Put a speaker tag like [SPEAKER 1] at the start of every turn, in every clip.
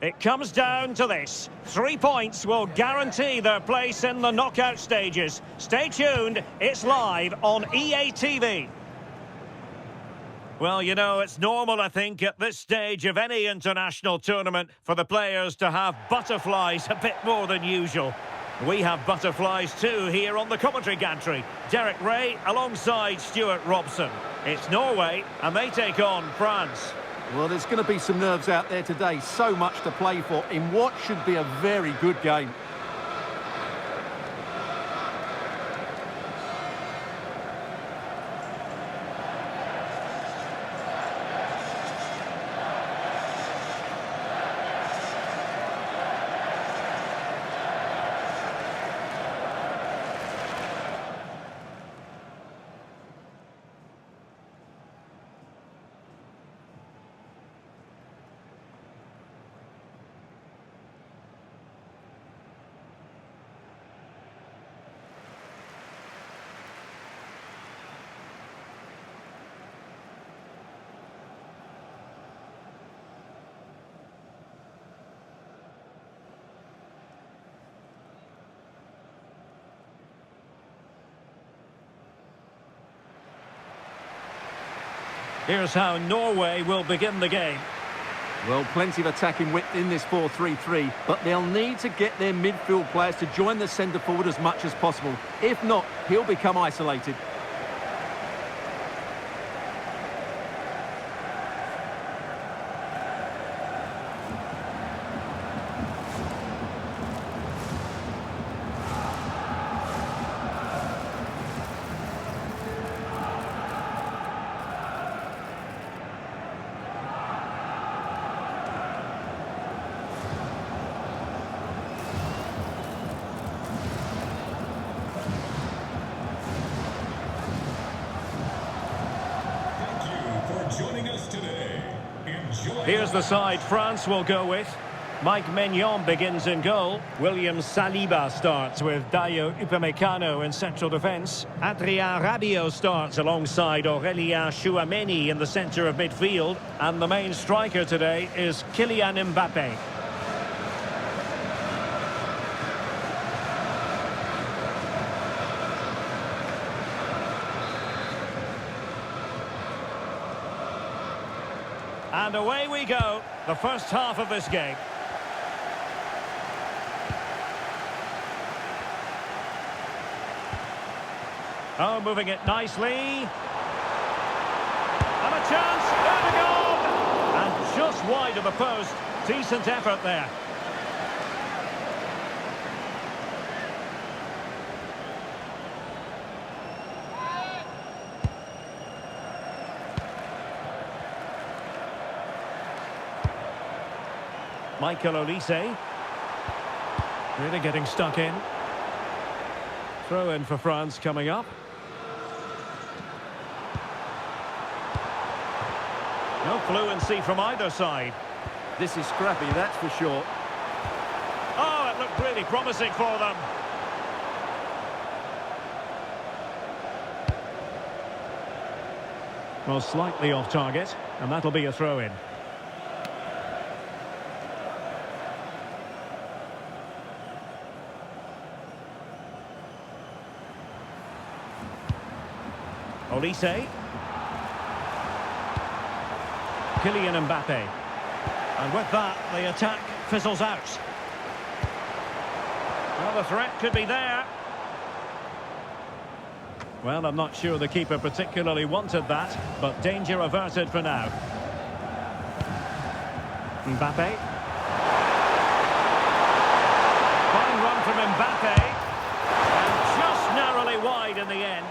[SPEAKER 1] It comes down to this. 3 points will guarantee their place in the knockout stages. Stay tuned, it's live on EA TV. Well, you know, it's normal, I think, at this stage of any international tournament for the players to have butterflies a bit more than usual. We have butterflies too here on the commentary gantry. Derek Ray alongside Stuart Robson. It's Norway and they take on France.
[SPEAKER 2] Well, there's going to be some nerves out there today. So much to play for in what should be a very good game.
[SPEAKER 1] Here's how Norway will begin the game.
[SPEAKER 2] Well, plenty of attacking width in this 4-3-3, but they'll need to get their midfield players to join the centre forward as much as possible. If not, he'll become isolated.
[SPEAKER 3] Joining us today.
[SPEAKER 1] Here's the side France will go with. Mike Maignan begins in goal. William Saliba starts with Dayo Upamecano in central defence. Adrien Rabiot starts alongside Aurélien Tchouameni in the centre of midfield. And the main striker today is Kylian Mbappé. And away we go, the first half of this game. Oh, moving it nicely. And a chance, Erdogan! And just wide of the post, decent effort there. Michael Olise. Really getting stuck in. Throw in for France coming up. No fluency from either side.
[SPEAKER 2] This is scrappy, that's for sure.
[SPEAKER 1] Oh, it looked really promising for them. Well, slightly off target, and that'll be a throw-in. Olise. Kylian Mbappé. And with that, the attack fizzles out. Well, the threat could be there. Well, I'm not sure the keeper particularly wanted that, but danger averted for now. Mbappé. Fine run from Mbappé. And just narrowly wide in the end.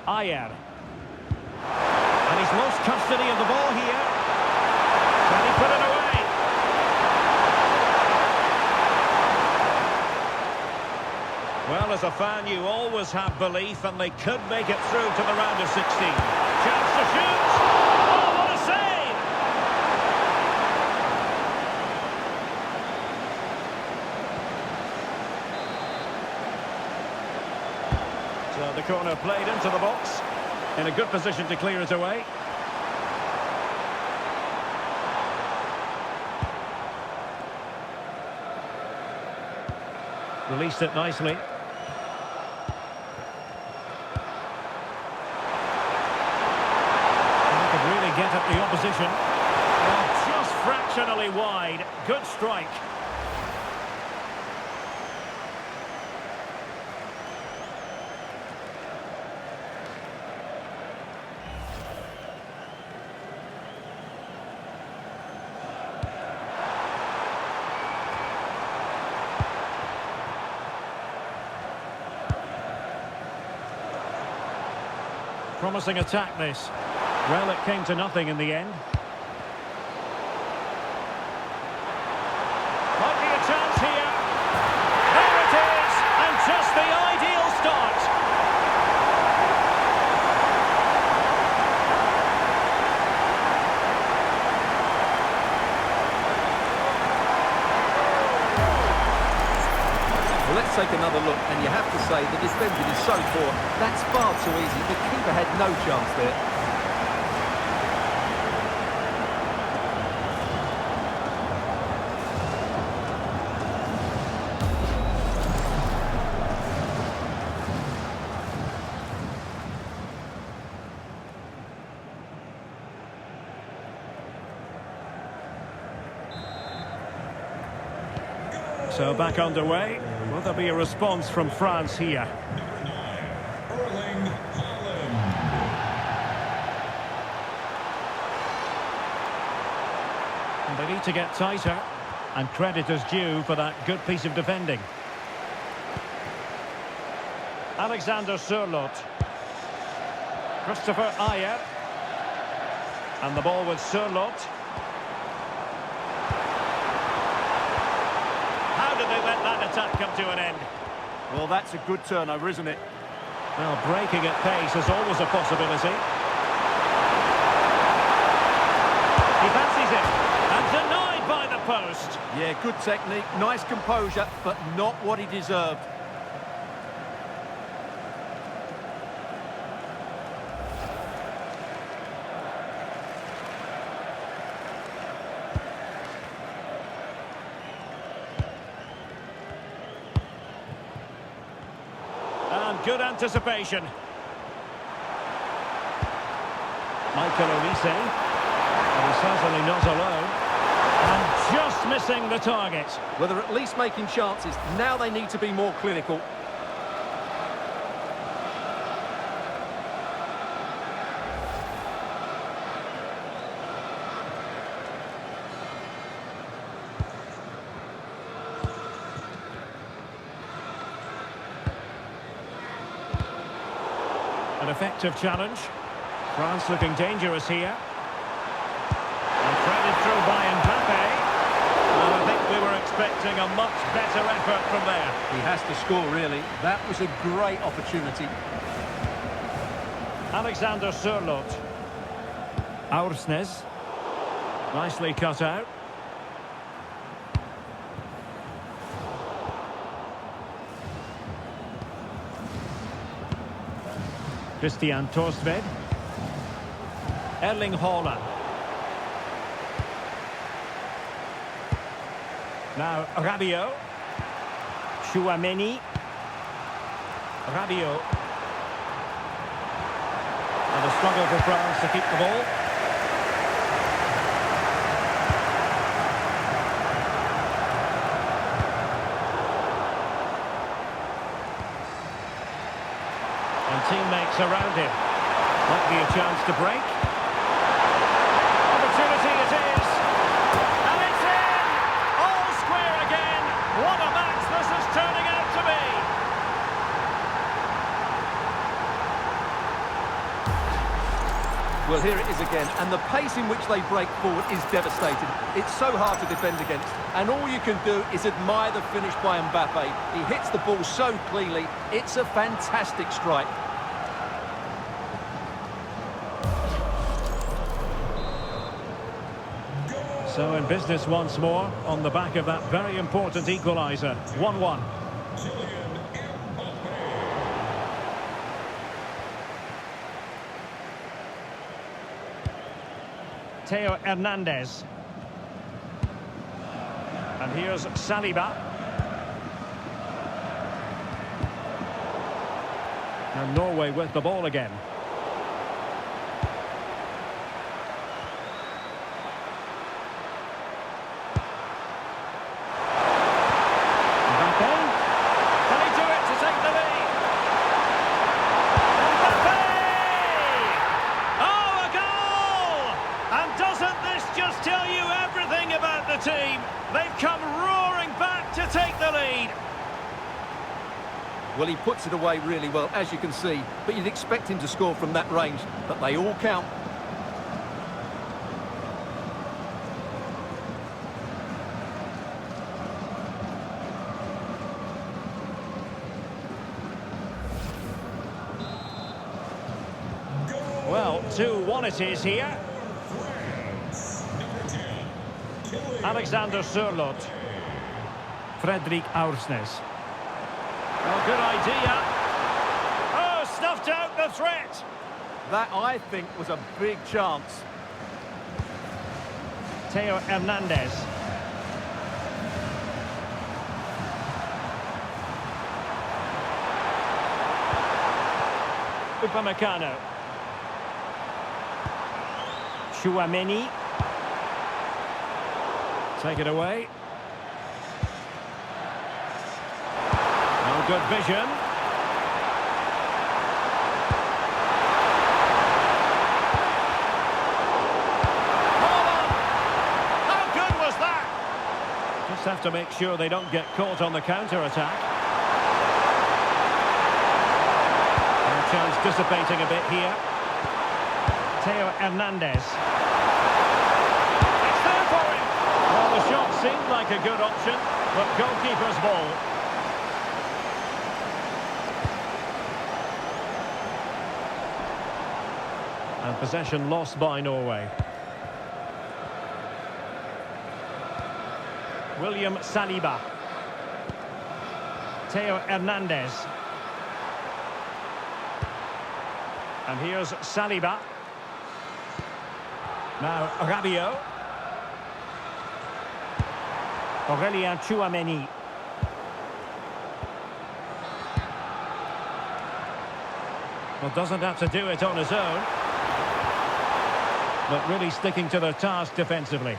[SPEAKER 1] Ayer. And he's lost custody of the ball here. Can he put it away? Well, Well, as a fan, you always have belief, and they could make it through to the round of 16. Chance to shoot! Oh, what a save! So the corner played into the box. In a good position to clear it away. Released it nicely. Really get at the opposition. Oh, just fractionally wide. Good strike. Promising attack, this. Well, it came to nothing in the end. Might be a chance here. There it is! And just the ideal start.
[SPEAKER 2] Well, let's take another look, and you have to say the defending is so poor. That's far too easy. The keeper had no chance there.
[SPEAKER 1] So back underway. Will there be a response from France here? And they need to get tighter, and credit is due for that good piece of defending. Alexander Sørloth. Christopher Ayer. And the ball with Sørloth. How did they let that attack come to an end?
[SPEAKER 2] Well, that's a good turnover, isn't it?
[SPEAKER 1] Well, breaking at pace is always a possibility. He fancies it, and denied by the post.
[SPEAKER 2] Yeah, good technique, nice composure, but not what he deserved.
[SPEAKER 1] And good anticipation. Michael Olise. And he's certainly not alone. And just missing the target.
[SPEAKER 2] Well, they're at least making chances. Now they need to be more clinical.
[SPEAKER 1] An effective challenge. France looking dangerous here. And threaded through by Mbappe. And I think we were expecting a much better effort from there.
[SPEAKER 2] He has to score, really. That was a great opportunity.
[SPEAKER 1] Alexander Sørloth. Aursnes. Nicely cut out. Christian Torsved. Erling Haaland. Now Rabiot. Chouameni. Rabiot. And a struggle for France to keep the ball. And teammates around him. Might be a chance to break. Opportunity it is. And it's in! All square again. What a match this is turning out to be.
[SPEAKER 2] Well, here it is again, and the pace in which they break forward is devastating. It's so hard to defend against, and all you can do is admire the finish by Mbappe. He hits the ball so cleanly, it's a fantastic strike.
[SPEAKER 1] So in business once more, on the back of that very important equaliser. 1-1. Theo Hernandez. And here's Saliba. And Norway with the ball again. Mbappe. Can he do it to take the lead? Mbappe! Oh, a goal! And doesn't this just tell you everything about the team? They've come roaring back to take the lead.
[SPEAKER 2] Well, he puts it away really well, as you can see, but you'd expect him to score from that range, but they all count.
[SPEAKER 1] Well, 2-1 it is here. Alexander Sørloth. Fredrik Aursnes. Oh, good idea. Oh, snuffed out the threat.
[SPEAKER 2] That, I think, was a big chance.
[SPEAKER 1] Theo Hernandez. Upamecano. Chouameni. Take it away. No good vision. How good was that? Just have to make sure they don't get caught on the counter-attack. And a chance dissipating a bit here. Theo Hernandez. It's there for him. Well, the shot seemed like a good option, but goalkeeper's ball. And possession lost by Norway. William Saliba. Theo Hernandez. And here's Saliba. Now Rabiot. Aurélien Chouameni. Well, doesn't have to do it on his own, but really sticking to their task defensively.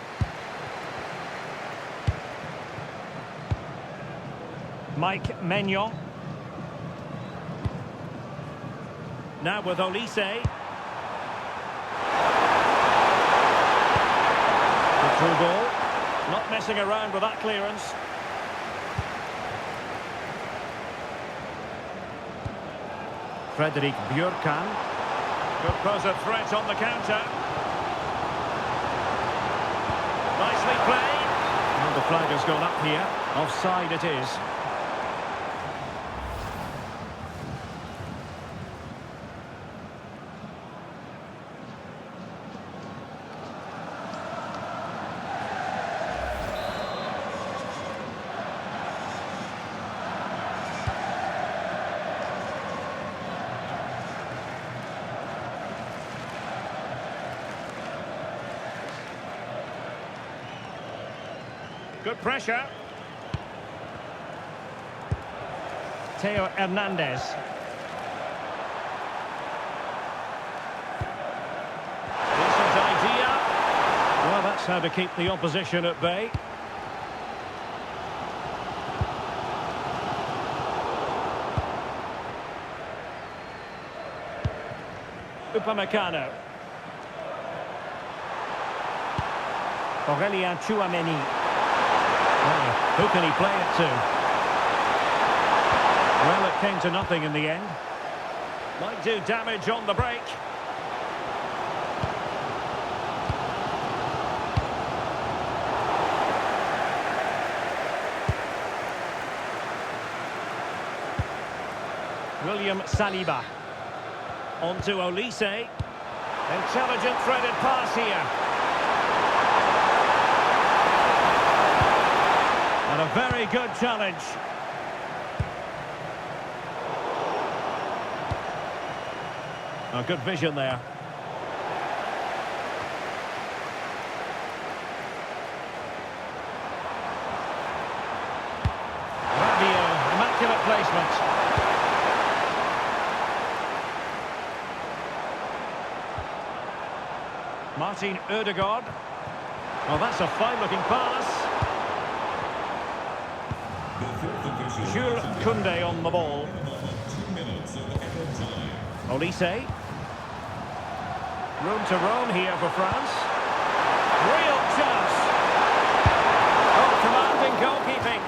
[SPEAKER 1] Mike Maignan. Now with Olise. The through ball. Not messing around with that clearance. Fredrik Bjørkan. Could pose a threat on the counter. Nicely played. And the flag has gone up here. Offside it is. Good pressure. Theo Hernandez. Decent idea. Well, that's how to keep the opposition at bay. Upamecano. Aurélien Chouameni. Well, who can he play it to? Well, it came to nothing in the end. Might do damage on the break. William Saliba. On to Olise. Intelligent threaded pass here. And a very good challenge. A good vision there. Immaculate placement. Martin Ødegaard. Oh, that's a fine-looking pass. Jules Koundé on the ball.
[SPEAKER 3] 2 minutes of added time.
[SPEAKER 1] Olise. Room to roam here for France. Real chance. Oh, commanding goalkeeping.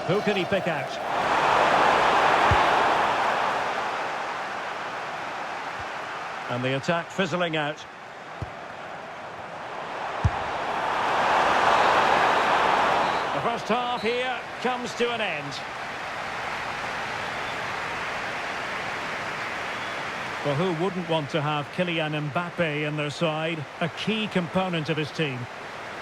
[SPEAKER 1] Who can he pick out? And the attack fizzling out. The first half here comes to an end. Well, who wouldn't want to have Kylian Mbappe in their side? A key component of his team.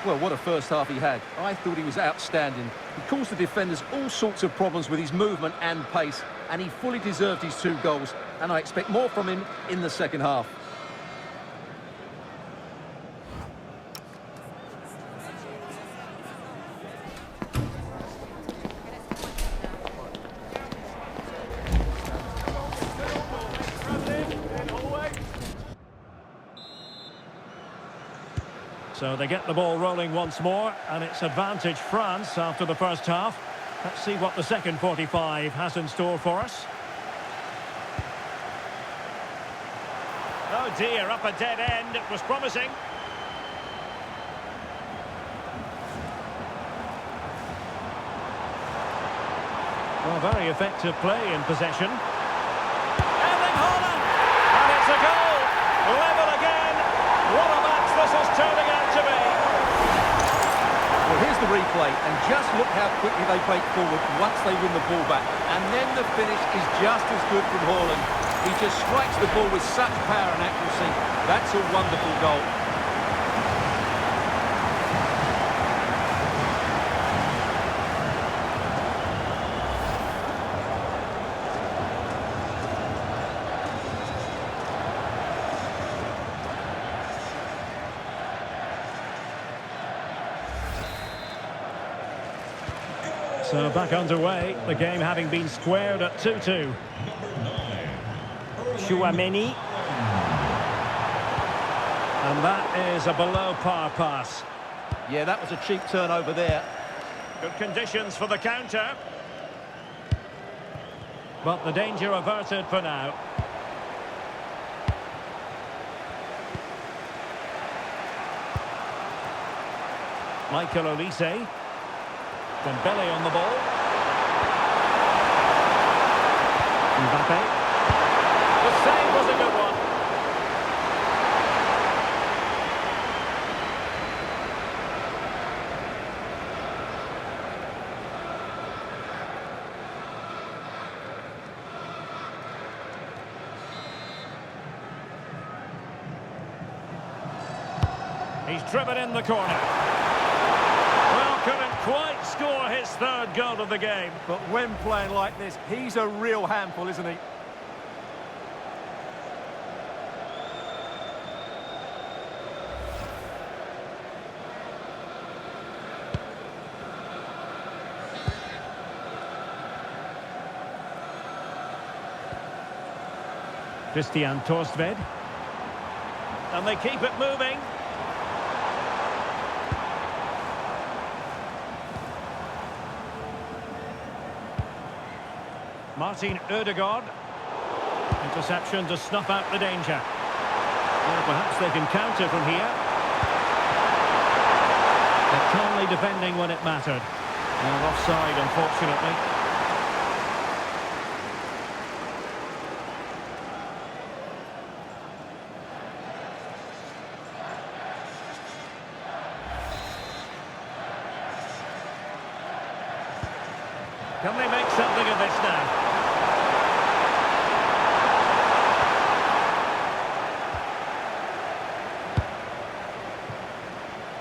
[SPEAKER 2] Well, what a first half he had. I thought he was outstanding. He caused the defenders all sorts of problems with his movement and pace, and he fully deserved his 2 goals, and I expect more from him in the second half.
[SPEAKER 1] So they get the ball rolling once more, and it's advantage France after the first half. Let's see what the second 45 has in store for us. Oh dear, up a dead end. It was promising. Well, very effective play in possession. Erling Haaland! And it's a goal! Level again! What a match this is turning out to be!
[SPEAKER 2] Well, here's the replay, and just look how quickly they break forward once they win the ball back. And then the finish is just as good from Haaland. He just strikes the ball with such power and accuracy. That's a wonderful goal.
[SPEAKER 1] So back underway, the game having been squared at 2-2. Chouameni. And that is a below-par pass.
[SPEAKER 2] Yeah, that was a cheap turnover there.
[SPEAKER 1] Good conditions for the counter. But the danger averted for now. Michael Olise. Dembele on the ball. Mbappe. The save was a good one. He's driven in the corner. Well, couldn't quite score his third goal of the game.
[SPEAKER 2] But when playing like this, he's a real handful, isn't he?
[SPEAKER 1] Christian Torsved. And they keep it moving. Martin Ødegaard. Interception to snuff out the danger. Well, perhaps they can counter from here. defending when it mattered. And offside, unfortunately. Can they make something of this now?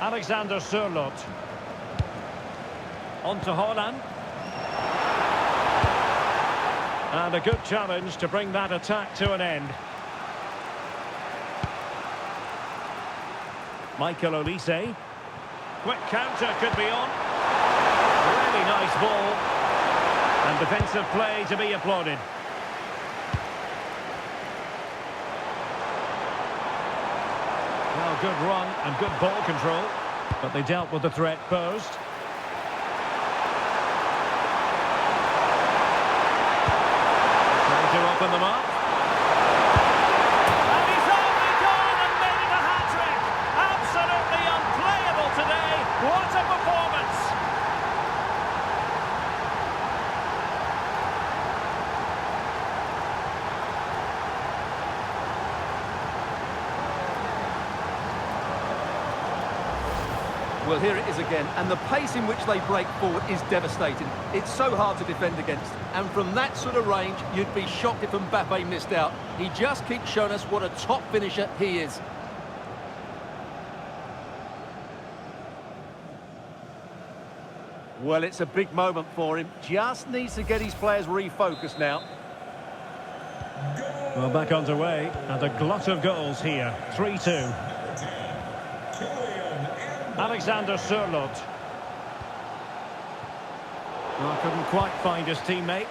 [SPEAKER 1] Alexander Sørloth. On to Haaland. And a good challenge to bring that attack to an end. Michael Olise. Quick counter could be on. Really nice ball. And defensive play to be applauded. Well, good run and good ball control, but they dealt with the threat posed. Trying to open them up. And he's only gone and made it a hat-trick. Absolutely unplayable today. What a performance!
[SPEAKER 2] Well, here it is again, and the pace in which they break forward is devastating. It's so hard to defend against, and from that sort of range, you'd be shocked if Mbappe missed out. He just keeps showing us what a top finisher he is. Well, it's a big moment for him. Just needs to get his players refocused now.
[SPEAKER 1] Well, back underway, and a glut of goals here. 3-2. Alexander Sørloth. Well, couldn't quite find his teammate.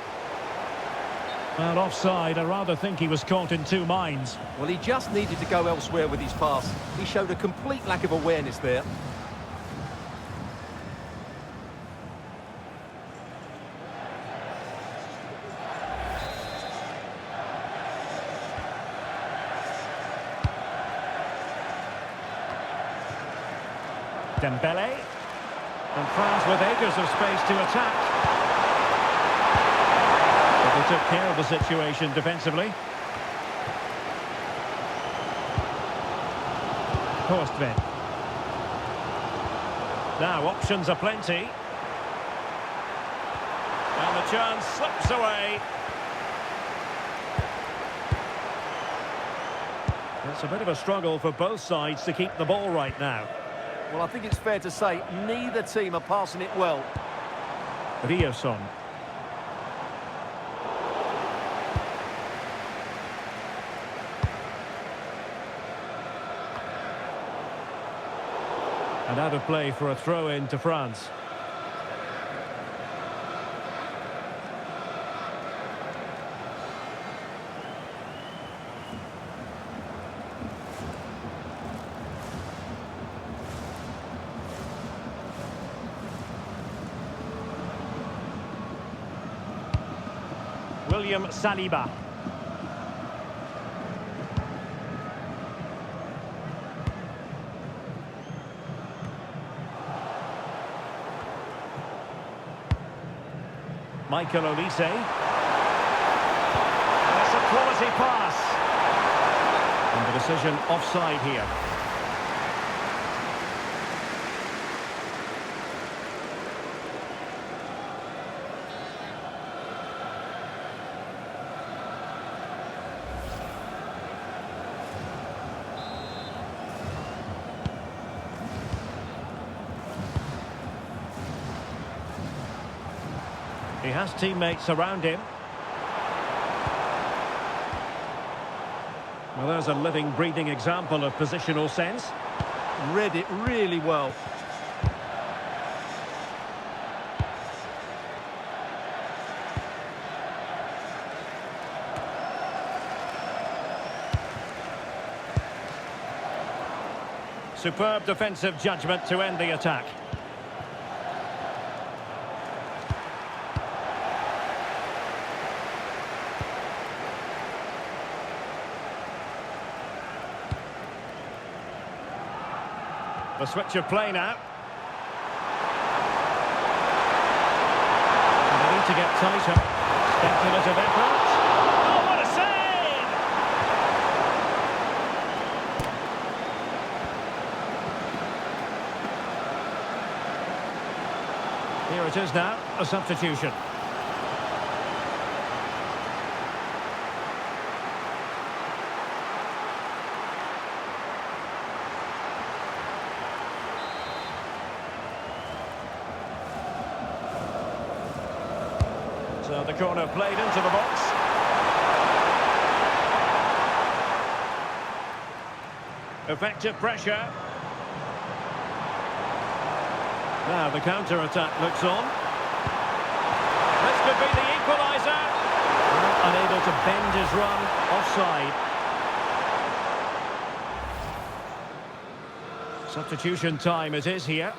[SPEAKER 1] Well, offside. I rather think he was caught in two minds.
[SPEAKER 2] Well, he just needed to go elsewhere with his pass. He showed a complete lack of awareness there.
[SPEAKER 1] Dembele. And France with acres of space to attack. But they took care of the situation defensively. Kostvin. Now options are plenty. And the chance slips away. It's a bit of a struggle for both sides to keep the ball right now.
[SPEAKER 2] Well, I think it's fair to say neither team are passing it well.
[SPEAKER 1] Ryerson. And out of play for a throw-in to France. William Saliba. Michael Olise. That's a quality pass. And the decision offside here. He has teammates around him. Well, there's a living, breathing example of positional sense.
[SPEAKER 2] Read it really well.
[SPEAKER 1] Superb defensive judgment to end the attack. The switch of play now. tighter. Speculative effort. Oh, what a save! Here it is now, a substitution. So the corner played into the box. Effective pressure. Now the counter-attack looks on. This could be the equaliser. Unable to bend his run. Offside. Substitution time it is here.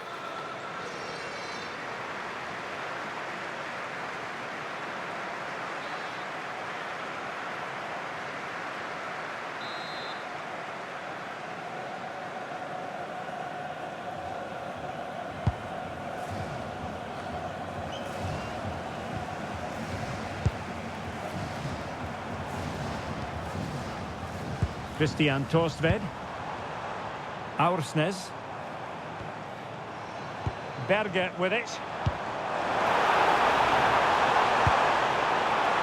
[SPEAKER 1] Christian Torstved. Aursnes. Berge with it.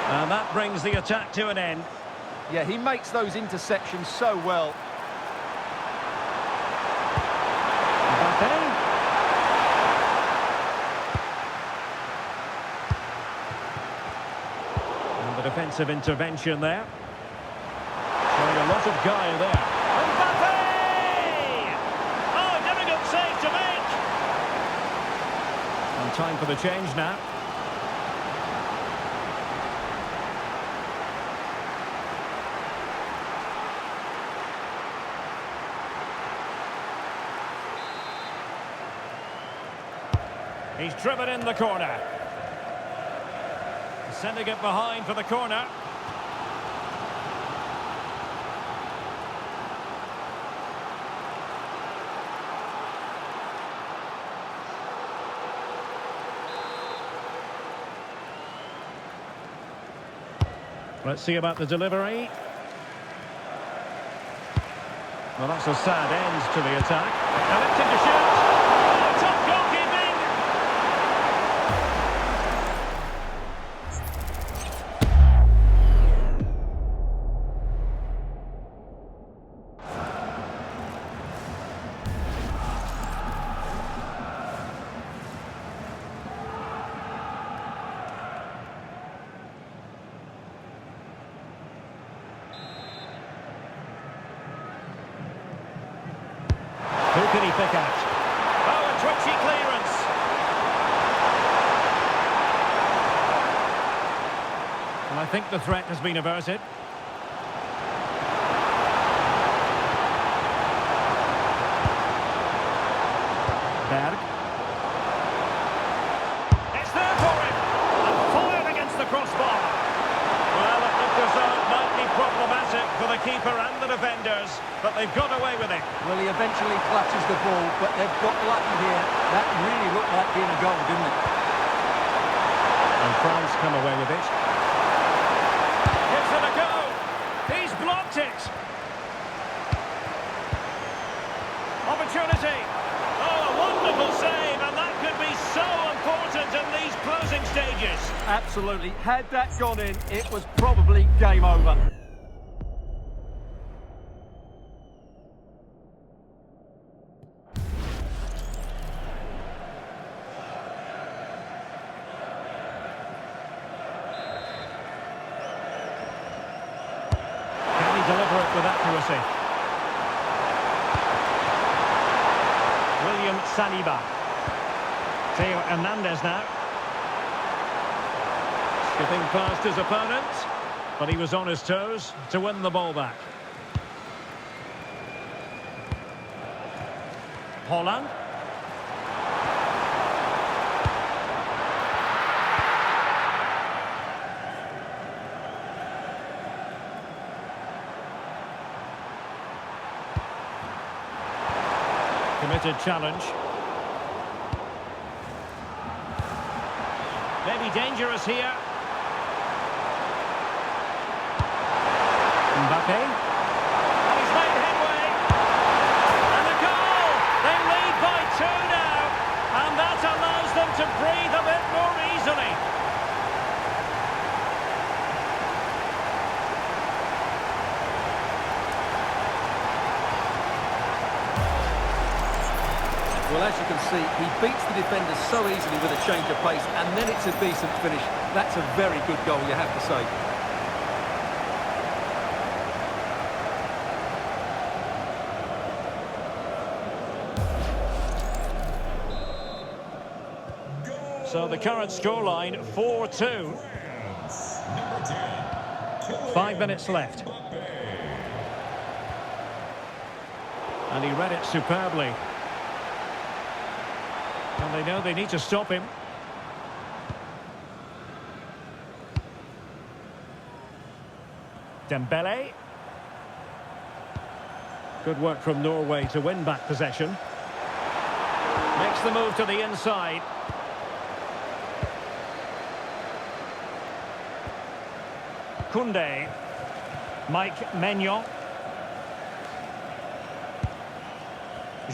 [SPEAKER 1] And that brings the attack to an end.
[SPEAKER 2] Yeah, he makes those interceptions so well.
[SPEAKER 1] Mbappe. And the defensive intervention there. Showing a lot of guile there. Mbappe! Oh, difficult save to make. And time for the change now. He's driven in the corner. Sending it behind for the corner. Let's see about the delivery. Well, that's a sad end to the attack. Elected to shoot. Oh, top goalkeeping! Who can he pick out? Oh, a twitchy clearance. And I think the threat has been averted. Berg. It's there for him. And fired against the crossbar. Well, it looked as though it might be problematic for the keeper and the defenders, but they've got away with it.
[SPEAKER 2] Well, he eventually clutches the ball, but they've got lucky here. That really looked like being a goal, didn't it?
[SPEAKER 1] And France come away with it. Gives it a go. He's blocked it. Opportunity. Oh, a wonderful save, and that could be so important in these closing stages.
[SPEAKER 2] Absolutely. Had that gone in, it was probably game over.
[SPEAKER 1] Deliver it with accuracy. William Saliba. Theo Hernandez now. Skipping past his opponent, but he was on his toes to win the ball back. Holland. Committed challenge. Maybe dangerous here.
[SPEAKER 2] see, he beats the defender so easily with a change of pace, and then it's a decent finish. That's a very good goal, you have to say.
[SPEAKER 1] So the current scoreline, 4-2. 5 minutes left. And he read it superbly. And they know they need to stop him. Dembele. Good work from Norway to win back possession. Makes the move to the inside. Koundé. Mike Maignan.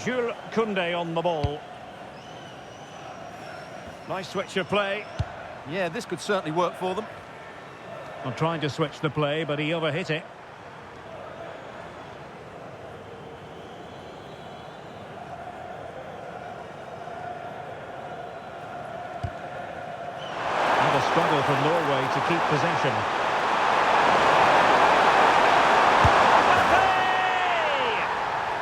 [SPEAKER 1] Jules Koundé on the ball. Nice switch of play.
[SPEAKER 2] Yeah, this could certainly work for them.
[SPEAKER 1] I'm trying to switch the play, but he overhit it. And a struggle from Norway to keep possession.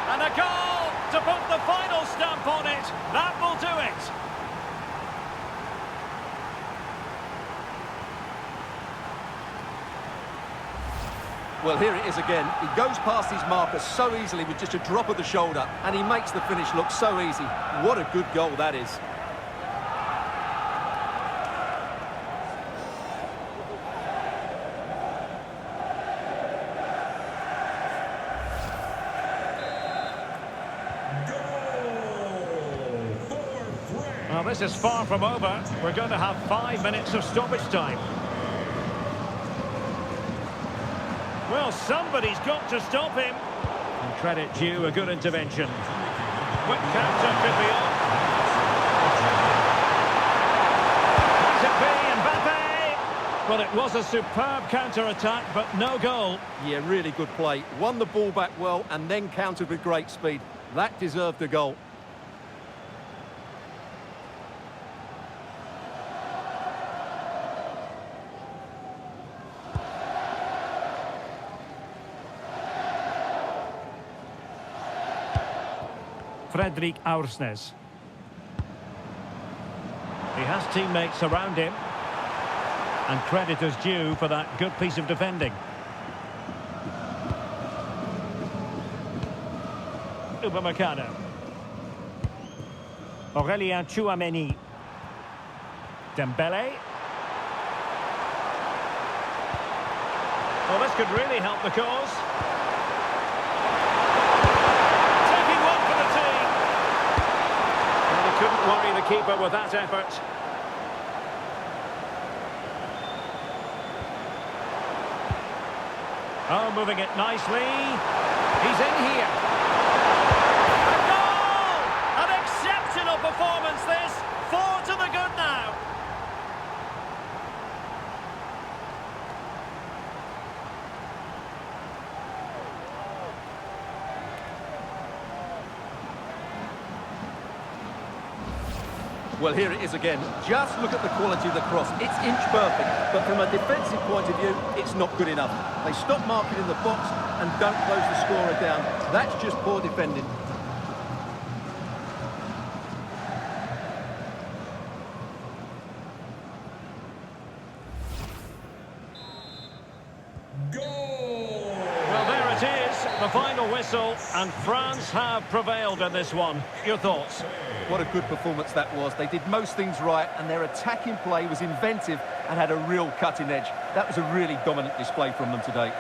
[SPEAKER 1] And a goal to put the final stamp on it. That will do it.
[SPEAKER 2] Well, here it is again. He goes past his marker so easily with just a drop of the shoulder, and he makes the finish look so easy. What a good goal that is.
[SPEAKER 1] Well, this is far from over. We're going to have 5 minutes of stoppage time. Well, somebody's got to stop him. And credit due, a good intervention. Quick counter could be on. Has it be Mbappe? Well, it was a superb counter-attack, but no goal.
[SPEAKER 2] Yeah, really good play. Won the ball back well and then countered with great speed. That deserved a goal.
[SPEAKER 1] Fredrik Aursnes. He has teammates around him. And credit is due for that good piece of defending. Upamecano. Aurélien Tchouameni. Dembele. Well, this could really help the cause. Couldn't worry the keeper with that effort. Oh, moving it nicely. He's in here. A goal! An exceptional performance this. 4 to the good now.
[SPEAKER 2] Well, here it is again. Just look at the quality of the cross. It's inch perfect, but from a defensive point of view, it's not good enough. They stop marking in the box and don't close the scorer down. That's just poor defending.
[SPEAKER 1] Well, there it is, the final whistle, and France have prevailed in this one. Your thoughts?
[SPEAKER 2] What a good performance that was. They did most things right, and their attacking play was inventive and had a real cutting edge. That was a really dominant display from them today.